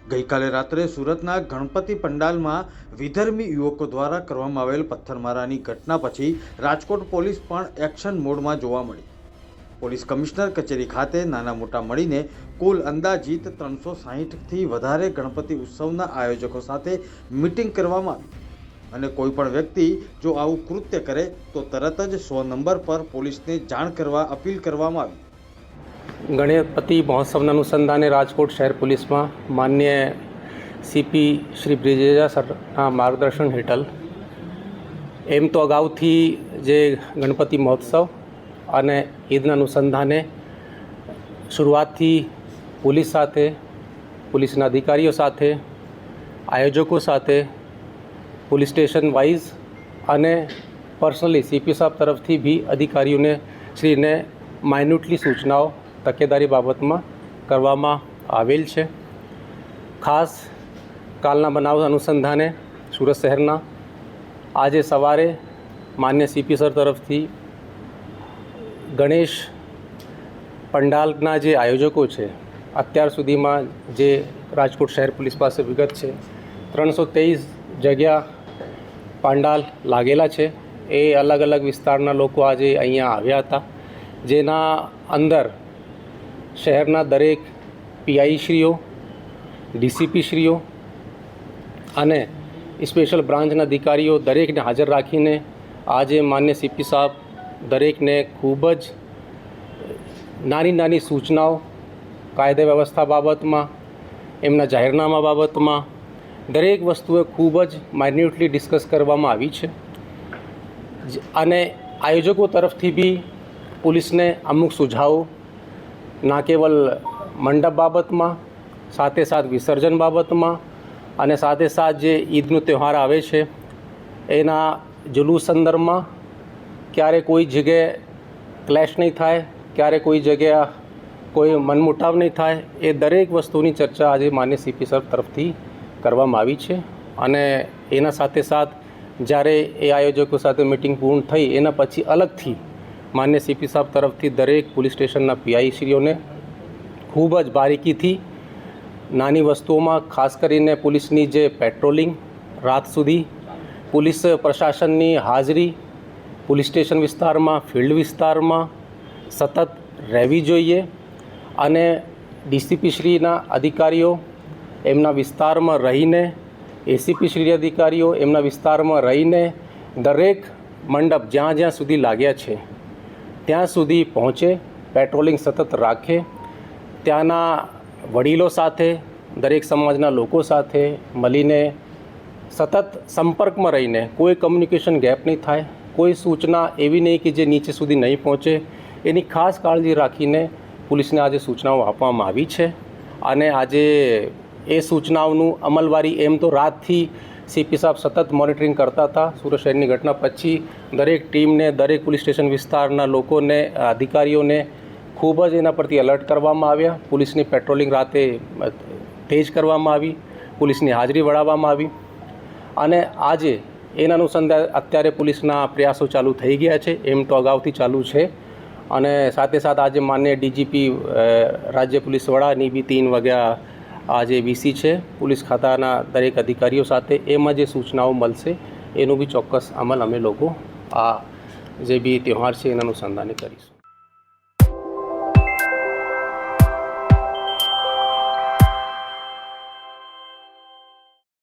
ગઈકાલે રાત્રે સુરતના ગણપતિ પંડાલમાં વિધર્મી યુવકો દ્વારા કરવામાં આવેલ પથ્થરમારાની ઘટના પછી રાજકોટ પોલીસ પણ એક્શન મોડમાં જોવા મળી. પોલીસ કમિશનર કચેરી ખાતે નાના મોટા મળીને કુલ અંદાજિત 360થી વધારે ગણપતિ ઉત્સવના આયોજકો સાથે મીટિંગ કરવામાં આવી અને કોઈ પણ વ્યક્તિ જો આવું કૃત્ય કરે તો તરત જ 100 નંબર પર પોલીસને જાણ કરવા અપીલ કરવામાં આવી. ગણપતિ મહોત્સવના અનુસંધાને રાજકોટ શહેર પોલીસમાં માન્ય સીપી શ્રી બ્રિજેજા સરના માર્ગદર્શન હેઠળ એમ તો અગાઉથી જે ગણપતિ મહોત્સવ અને ઈદના અનુસંધાને શરૂઆતથી પોલીસ સાથે, પોલીસના અધિકારીઓ સાથે, આયોજકો સાથે, પોલીસ સ્ટેશન વાઇઝ અને પર્સનલી સીપી સાહેબ તરફથી બી અધિકારીઓને શ્રીને માઇન્યુટલી સૂચનાઓ તકેદારી બાબતમાં કરવામાં આવેલ છે. ખાસ કાલના બનાવ અનુસંધાને સુરત શહેરના આજે સવારે માન્ય સીપી સર તરફથી ગણેશ પંડાલના જે આયોજકો છે, અત્યાર સુધીમાં જે રાજકોટ શહેર પોલીસ પાસે વિગત છે 323 જગ્યા પંડાલ લાગેલા છે. એ અલગ અલગ વિસ્તારના લોકો આજે અહીંયા આવ્યા હતા, જેના અંદર શહેરના દરેક પીઆઈશ્રીઓ, ડીસીપીશ્રીઓ અને સ્પેશિયલ બ્રાન્ચના અધિકારીઓ દરેકને હાજર રાખીને આજે માન્ય સીપી સાહેબ દરેકને ખૂબ જ નાની નાની સૂચનાઓ કાયદા વ્યવસ્થા બાબતમાં, એમના જાહેરનામા બાબતમાં દરેક વસ્તુએ ખૂબ જ માઇન્યુટલી ડિસ્કસ કરવામાં આવી છે. અને આયોજકો તરફથી બી પોલીસને અમુક સુઝાવો ના કેવલ મંડપ બાબતમાં, સાથે સાથ વિસર્જન બાબતમાં અને સાથે સાથ જે ઈદનો તહેવાર આવે છે એના જુલુસ સંદર્ભમાં ક્યારે કોઈ જગ્યાએ ક્લેશ નહીં થાય, ક્યારે કોઈ જગ્યા કોઈ મનમુટાવ નહીં થાય, એ દરેક વસ્તુની ચર્ચા આજે માન્ય સીપી સર તરફથી કરવામાં આવી છે. અને એના સાથે સાથ જ્યારે એ આયોજકો સાથે મિટિંગ પૂર્ણ થઈ એના પછી અલગથી માન્ય સીપી સાહેબ તરફથી દરેક પોલીસ સ્ટેશનના પીઆઈશ્રીઓને ખૂબ જ બારીકીથી નાની વસ્તુઓમાં, ખાસ કરીને પોલીસની જે પેટ્રોલિંગ રાત સુધી, પોલીસ પ્રશાસનની હાજરી પોલીસ સ્ટેશન વિસ્તારમાં, ફિલ્ડ વિસ્તારમાં સતત રહેવી જોઈએ અને ડીસીપીશ્રીના અધિકારીઓ એમના વિસ્તારમાં રહીને, એસીપીશ્રી અધિકારીઓ એમના વિસ્તારમાં રહીને દરેક મંડપ જ્યાં જ્યાં સુધી લાગ્યા છે ત્યાં સુધી પહોંચે, પેટ્રોલિંગ સતત રાખે, ત્યાંના વડીલો સાથે, દરેક સમાજના લોકો સાથે મળીને સતત સંપર્કમાં રહીને કોઈ કમ્યુનિકેશન ગેપ નહીં થાય, કોઈ સૂચના એવી નહીં કે જે નીચે સુધી નહીં પહોંચે, એની ખાસ કાળજી રાખીને પોલીસને આજે સૂચનાઓ આપવામાં આવી છે. અને આજે એ સૂચનાઓનું અમલવારી એમ તો રાતથી સીપી સાહેબ સતત મોનિટરિંગ કરતા હતા. સુરત શહેરની ઘટના પછી દરેક ટીમને, દરેક પોલીસ સ્ટેશન વિસ્તારના લોકોને, અધિકારીઓને ખૂબ જ એના પરથી એલર્ટ કરવામાં આવ્યા. પોલીસની પેટ્રોલિંગ રાતે તેજ કરવામાં આવી, પોલીસની હાજરી વડાવવામાં આવી અને આજે એના અનુસંધાને અત્યારે પોલીસના પ્રયાસો ચાલુ થઈ ગયા છે. એમ તો અગાઉથી ચાલુ છે અને સાથે સાથે આજે માન્ય ડીજીપી રાજ્ય પોલીસ વડાની બી 3 વાગ્યા આજે વીસી છે પોલીસ ખાતાના દરેક અધિકારીઓ સાથે. એમાં જે સૂચનાઓ મળશે એનું બી ચોક્કસ અમલ અમે લોકો આ જે બી તહેવાર છે એના અનુસંધાને કરીશું.